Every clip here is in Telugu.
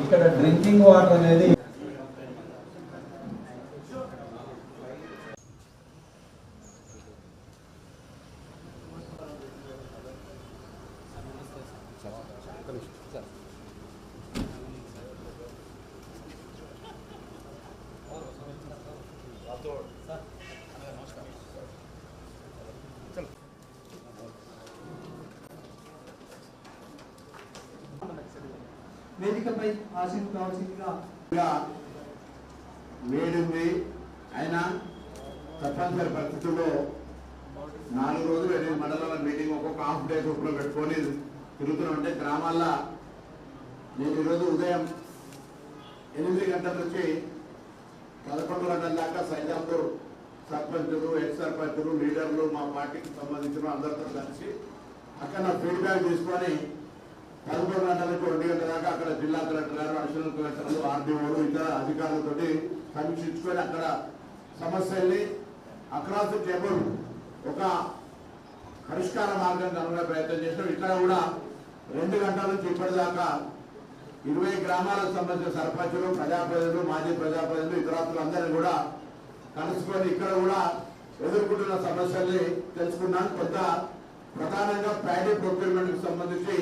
ఇక్కడ డ్రింకింగ్ వాటర్ అనేది వేదికపై ఆశీర్వాదం కావాల్సిందిగా వేడింది అయినా తప్పనిసరి పరిస్థితుల్లో 4 రోజులు 8 మండలాల మీటింగ్ ఒక్కొక్క హాఫ్ డే గ్రూప్లో పెట్టుకొని తిరుగుతున్నామంటే గ్రామాల్లో నేను ఈరోజు ఉదయం 8 గంటల నుంచి 11 గంటల దాకా సైదాపూర్ సర్పంచులు ఎక్స్ సర్పంచులు లీడర్లు మా పార్టీకి సంబంధించిన అందరితో కలిసి అక్కడ ఫీడ్బ్యాక్ తీసుకొని 11 గంటల నుంచి 2 గంటల దాకా అక్కడ జిల్లా కలెక్టర్ గారు అడిషనల్ కలెక్టర్లు ఆర్డీఓలు ఇతర అధికారులతో సమీక్షించుకొని అక్కడ సమస్యల్ని అక్రాస్ ది టేబుల్ ఒక పరిష్కార మార్గం కనుగొనే ప్రయత్నం చేసినాం. ఇక్కడ కూడా 2 గంటల నుంచి ఇప్పటిదాకా 20 గ్రామాలకు సంబంధించిన సర్పంచులు ప్రజాప్రతినిధులు మాజీ ప్రజాప్రతినిధులు ఇతరులు అందరినీ కూడా కలుసుకొని ఇక్కడ కూడా ఎదుర్కొంటున్న సమస్యల్ని తెలుసుకున్నాను. కొంత ప్రధానంగా ప్యాడీ ప్రొక్యూర్మెంట్ కి సంబంధించి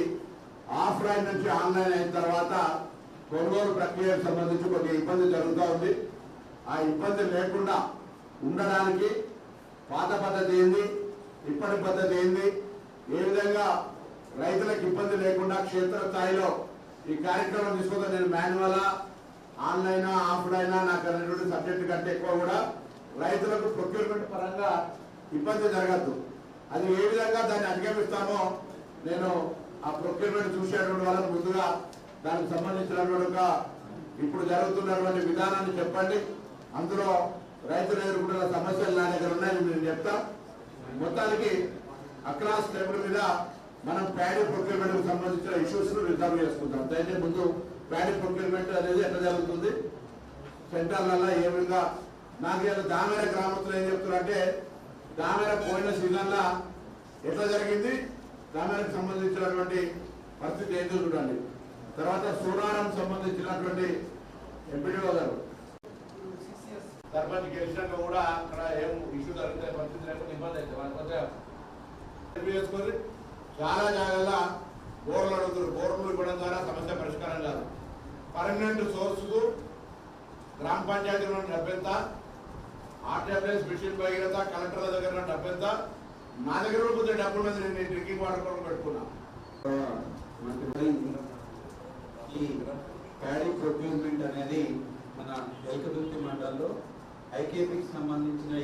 ఆఫ్లైన్ నుంచి ఆన్లైన్ అయిన తర్వాత కొనుగోలు ప్రక్రియకు సంబంధించి కొన్ని ఇబ్బంది జరుగుతూ ఉంది. ఆ ఇబ్బంది లేకుండా ఉండడానికి పాత పద్ధతి ఏంది, ఇప్పటి పద్ధతి ఏంది, ఏ విధంగా రైతులకు ఇబ్బంది లేకుండా క్షేత్రస్థాయిలో ఈ కార్యక్రమం తీసుకుంటే నేను మాన్యువల్ ఆన్లైనా ఆఫ్లైనా నాకు అనేటువంటి సబ్జెక్టు కంటే ఎక్కువ కూడా రైతులకు ప్రొక్యూర్మెంట్ పరంగా ఇబ్బంది జరగద్దు. అది ఏ విధంగా దాన్ని అధిగమిస్తామో నేను ఆ ప్రొక్యూర్మెంట్ చూసేటువంటి వాళ్ళకు ముందుగా దానికి సంబంధించినటువంటి ఇప్పుడు జరుగుతున్నటువంటి విధానాన్ని చెప్పండి. అందులో రైతులు ఎదుర్కొంటున్న సమస్యలు నా దగ్గర ఉన్నాయని నేను చెప్తా. మొత్తానికి అక్రాస్ టేబుల్ మీద మనం ప్యాడీ ప్రొక్యూర్మెంట్ కు సంబంధించిన ఇష్యూస్ రిజర్వ్ చేసుకుంటాం. దయచేసి ముందు ప్యాడీ ప్రొక్యూర్మెంట్ అనేది ఎట్లా జరుగుతుంది, సెంటర్లలో ఏ విధంగా నాకు దామెర గ్రామస్తులు ఏం చెప్తున్నారంటే దామెర పోయిన సీజన్లో ఎట్లా జరిగింది, దామెరకు సంబంధించినటువంటి పరిస్థితి ఏంటో చూడండి. తర్వాత సూరారం సంబంధించినటువంటి ఎంపీడీఓ గారు సర్పంచ్ గెలిచినాక కూడా అక్కడ ఏం ఇష్యూ జరుగుతాయి పరిస్థితి లేకపోతే ఇబ్బంది అవుతుంది. వాళ్ళ కొంచెం చేసుకొని చాలా జాగాల్లో బోర్లు అడుగుతారు. బోర్లు ఇవ్వడం ద్వారా సమస్య పరిష్కారం కాదు. పర్మనెంట్ సోర్సు గ్రామ పంచాయతీ డబ్బెంత, ఆర్టీఎఫ్ఎస్ మిషన్ భగీరథ కలెక్టర్ల దగ్గర డబ్బెంత, నా దగ్గర కొంచెం డబ్బులు మీద నేను డ్రింకింగ్ వాటర్ కూడా పెట్టుకున్నా. ఈ ప్యాడీ ప్రొక్యూర్మెంట్ అనేది మన ఎల్కదుర్తి మండలంలో ఐకేపీకి సంబంధించిన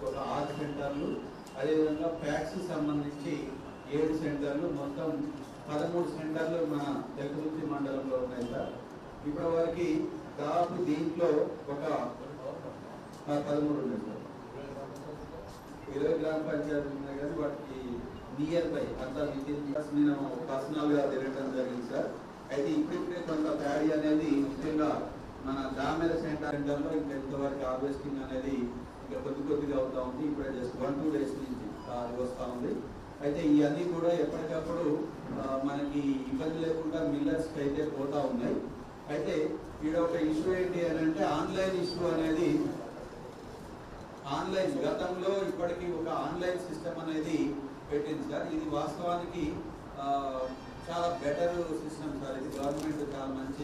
ఒక 6 సెంటర్లు, అదేవిధంగా ప్యాక్స్ సంబంధించి 7 సెంటర్లు, మొత్తం 13 సెంటర్లు మన ఎల్కదుర్తి మండలంలో ఉన్నాయి సార్. ఇప్పటి వరకు దాదాపు దీంట్లో ఒక 13 ఉన్నాయి సార్. 20 గ్రామ పంచాయతీలు ఉన్నాయి కానీ వాటికి నియర్ బై అంతా నేను పర్సనల్ గా తిరగడం జరిగింది సార్. అయితే ఇప్పుడిప్పుడే కొంత ప్యాడీ అనేది ముఖ్యంగా మన దామెర సెంటర్లో ఇంకా ఇంతవరకు హార్వెస్టింగ్ అనేది ఇంకా కొద్దిగా అవుతా ఉంది. ఇప్పుడే జస్ట్ 1-2 డేస్ నుంచి వస్తూ ఉంది. అయితే ఇవన్నీ కూడా ఎప్పటికప్పుడు మనకి ఇబ్బంది లేకుండా మిల్లర్స్కి అయితే పోతా ఉన్నాయి. అయితే ఈడ ఒక ఇష్యూ ఏంటి అని అంటే ఆన్లైన్ ఇష్యూ అనేది ఆన్లైన్ గతంలో ఇప్పటికీ ఒక ఆన్లైన్ సిస్టమ్ అనేది పెట్టింది సార్. ఇది వాస్తవానికి చాలా బెటర్ సిస్టమ్ సార్. ఇది గవర్నమెంట్ చాలా మంచి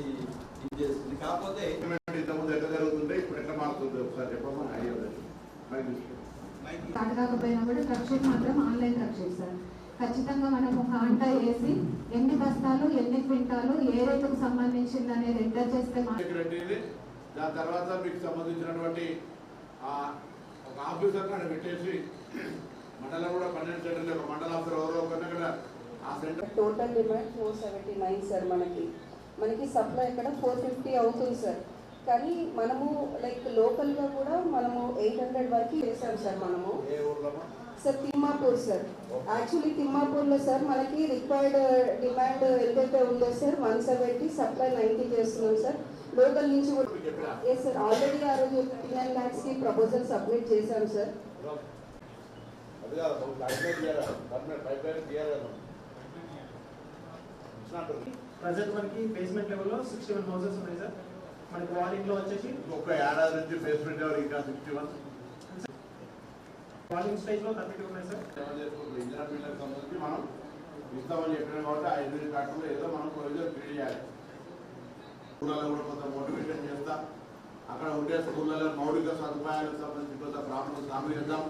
ఇది చేస్తుంది. కాకపోతే ఇంతకుముందు ఎట్లా జరుగుతుంటే ఇప్పుడు ఎట్లా మారుతుంది ఒకసారి చెప్పమని కాకపోయినా కూడా ట్రక్ మాత్రం ఆన్లైన్ ట్రక్ సార్. ఖచ్చితంగా మనం ఒక అంటా వేసి ఎన్ని బస్తాలు ఎన్ని క్వింటాలు ఏ రేటుకు సంబంధించింది అనేది ఎంటర్ చేస్తే దాని తర్వాత మీకు సంబంధించినటువంటి ఒక ఆఫీసర్ అక్కడ పెట్టేసి మండలం కూడా 12 సెంటర్లు ఒక మండల ఆఫీసర్ ఎవరో ఒకరిని ఆ సెంటర్ టోటల్ డిమాండ్ 479 సార్. మనకి సప్లై ఇక్కడ 450 అవుతుంది సార్. కానీ మనము లైక్ లోకల్గా కూడా మనము 800 వరకు చేసాం సార్. మనము సార్ తిమ్మాపూర్ సార్. యాక్చువల్లీ తిమ్మాపూర్లో సార్ మనకి రిక్వైర్డ్ డిమాండ్ ఎంతైతే ఉందో సార్ 170, సప్లై 90 చేస్తున్నాం సార్. లోకల్ నుంచి కూడా ఎస్ సార్. ఆల్రెడీ ఆ రోజు 59 lakhs ప్రపోజల్ సబ్మిట్ చేశాం సార్. ప్రజెంట్ మనకి బేస్మెంట్ లెవెల్లో 61 హౌసెస్ ఉన్నాయి సార్. మనకి వార్డింగ్ లో వచ్చేసి ఒక్క ఏడాది నుంచి బేస్మెంట్ లెవెల్ ఇంకా 61 వార్డింగ్ స్టేజ్ లో 32 ఉన్నాయి సార్. ఇందిరా బిల్డర్కి సంబంధించి మనం ఇస్తామని చెప్పినాం కాబట్టి 5 కాకుండా ఏదో మనం ప్రొవిజన్ క్రియేట్ చేయాలి. స్కూళ్ళలో కూడా కొంత మోటివేషన్ చేస్తాం. అక్కడ ఉండే స్కూళ్ళలో మౌలిక సదుపాయాలకు సంబంధించి కొంత ప్రాబ్లమ్స్ సాల్వ్ చేద్దాం.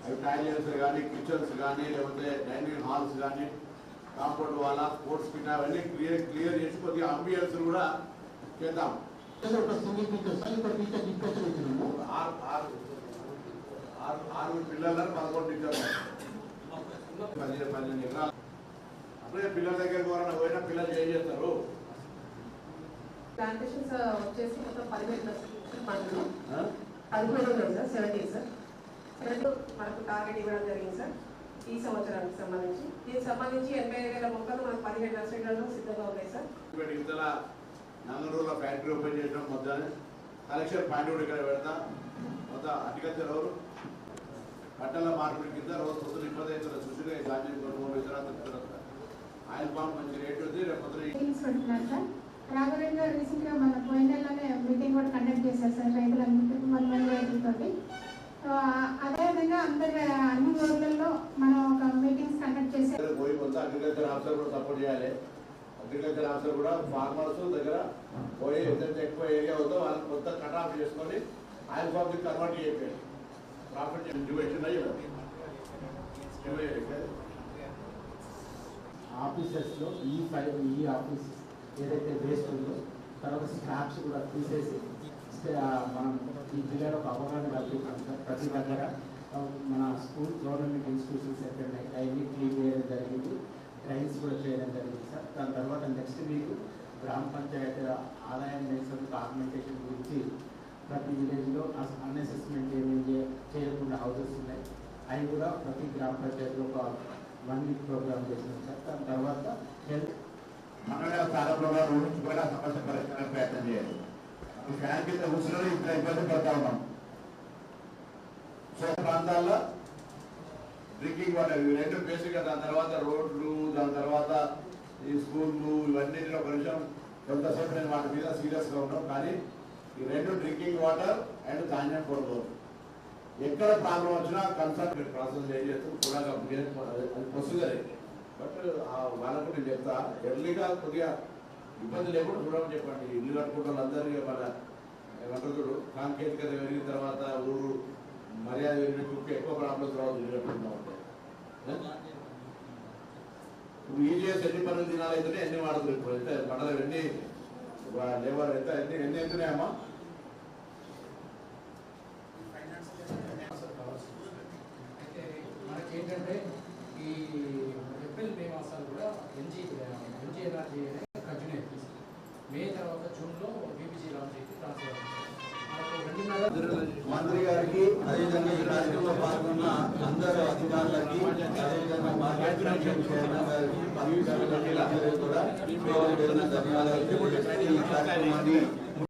అవి టాయిలెట్స్ కానీ, కిచెన్స్ కానీ, లేకపోతే డైనింగ్ హాల్స్ కానీ, కాంపౌండ్ వాళ్ళ స్పోర్ట్స్ కిట్ అవన్నీ క్లియర్ చేసి కొద్దిగా అంబియన్స్ కూడా చేద్దాం. ఆరు పిల్లలను 11 టీచర్లు 15 ఎకరాలు. అప్పుడే పిల్లల దగ్గర ఎవరైనా పోయినా పిల్లలు ఏం చేస్తారు? ప్లాంటేషన్స్ వచ్చేసి మొత్తం 17 పంటలు 17 ఉన్నాయి సార్. 70 సార్. 7 మనకు టార్గెట్ ఇవ్వడం జరిగింది సార్ ఈ సంవత్సరానికి సంబంధించి. దీనికి సంబంధించి 85,000 మొక్కలు మనకు 15 నర్సరీలలో సిద్ధంగా ఉన్నాయి సార్. ఇతర నంగనూరులో ఫ్యాక్టరీ ఓపెన్ చేయడం మొత్తం కలెక్షన్ పాయింట్ కూడా ఇక్కడ పెడతాం. మొత్తం అగ్రికల్చర్ ఎవరు పంటల మార్పిడి కింద రోజు పొద్దున 25 సుశీగా ధాన్యం కొనుగోలు తర్వాత ఆయిల్ పామ్ మంచి రేట్ ఉంది. రేపు సార్ రాఘవేంద్ర రీసెంట్ గా మన పోయిన నెలలోనే మీటింగ్ కూడా కండక్ట్ చేశారు సార్ రైతులందరికీ 1,000 రైతులతోటి. సో అదేవిధంగా అన్ని ఊర్లలో మనం ఒక మీటింగ్స్ కండక్ట్ చేశారు. పోయి కొంత అగ్రికల్చర్ ఆఫీసర్ కూడా సపోర్ట్ చేయాలి. అగ్రికల్చర్ ఆఫీసర్ కూడా ఫార్మర్స్ దగ్గర పోయి ఏదైతే ఎక్కువ ఏరియా ఉందో వాళ్ళని మొత్తం కట్ ఆఫ్ చేసుకొని ఆయిల్ ఫామ్ కి కన్వర్ట్ చేయాలి. ప్రాఫిట్ డివిజన్ అయ్యి ఆఫీసెస్లో ఈ ఆఫీస్ ఏదైతే వేస్ట్ ఉందో తర్వాత స్క్రాప్స్ కూడా తీసేసి మనం ఈ జిల్లాలో ఒక అవగాహన కల్పిస్తాం సార్. ప్రతి దగ్గర మన స్కూల్ గవర్నమెంట్ ఇన్స్టిట్యూషన్స్ ఎక్కడ ఉన్నాయి అవన్నీ క్లీన్ చేయడం జరిగింది. ట్రైన్స్ కూడా చేయడం జరిగింది సార్. దాని తర్వాత నెక్స్ట్ వీక్ గ్రామ పంచాయతీ ఆదాయం నేర్చుకుని డాక్యుమెంటేషన్ గురించి ప్రతి విలేజ్లో అన్అసెస్మెంట్ ఏమేమి చేయకుండా హౌసెస్ ఉన్నాయి అవి కూడా ప్రతి గ్రామ పంచాయతీలో ఒక 1 వీక్ ప్రోగ్రామ్ చేసినాం సార్. దాని తర్వాత హెల్త్ మండల స్థానంలో ఊహించుకోవడం సమస్య పరిష్కారం ప్రయత్నం చేయాలి. ఈ ఫ్యాన్ కింద కూర్చుని ఇంత ఇబ్బంది పడతా ఉన్నాం. సో ప్రాంతాల్లో డ్రింకింగ్ వాటర్ ఇవి 2 బేసిక్. దాని తర్వాత రోడ్లు, దాని తర్వాత ఈ స్కూళ్ళు ఇవన్నింటిలో ఒక నిమిషం కొంతసేపు నేను వాటి మీద సీరియస్గా ఉన్నాం. కానీ ఈ 2 డ్రింకింగ్ వాటర్ అండ్ ధాన్యం కొనుగోలు ఎక్కడ ప్రాబ్లం వచ్చినా కన్సల్ట్ ప్రాసెస్ ఏం చేస్తూ కూడా అది ప్రొసీజర్. బట్ వాళ్ళకు నేను చెప్తా ఎర్లీగా కొద్దిగా ఇబ్బంది లేకుండా చూడమని చెప్పండి. ఇల్లు కట్టుకుంటే వాళ్ళందరికీ మన ఏమంటారు సాంకేతికత పెరిగిన తర్వాత ఊరు మర్యాద పెరిగినట్టు ఎక్కువ ప్రాబ్లమ్స్ రావు. ఇల్లు కట్టుకుంటా ఉంటాయి. ఇప్పుడు ఈజీఎస్ ఎన్ని పనులు తినాలైతేనే ఎన్ని వాడుతుంది. ఇప్పుడు ఎంత మండలం ఎన్ని లేబర్ ఎంత ఎన్ని ఎంతున్నాయమ్మా? మనకేంటంటే ఈ ఏప్రిల్ మే మాసాలు కూడా ఎన్జీ ఎన్ఆర్జీ కంటిన్యూ అవుతుంది. మే తర్వాత జూన్లో బీపీజీ రామ్జీకి ట్రాన్స్ఫర్ మంత్రి గారికి అదేవిధంగా ఈ కార్యక్రమంలో పాల్గొన్న అందరూ అధికారులకి అదేవిధంగా మార్కెట్ కమిషన్ చైర్మన్ గారికి కూడా ధన్యవాదాలు. ఈ కార్యక్రమాన్ని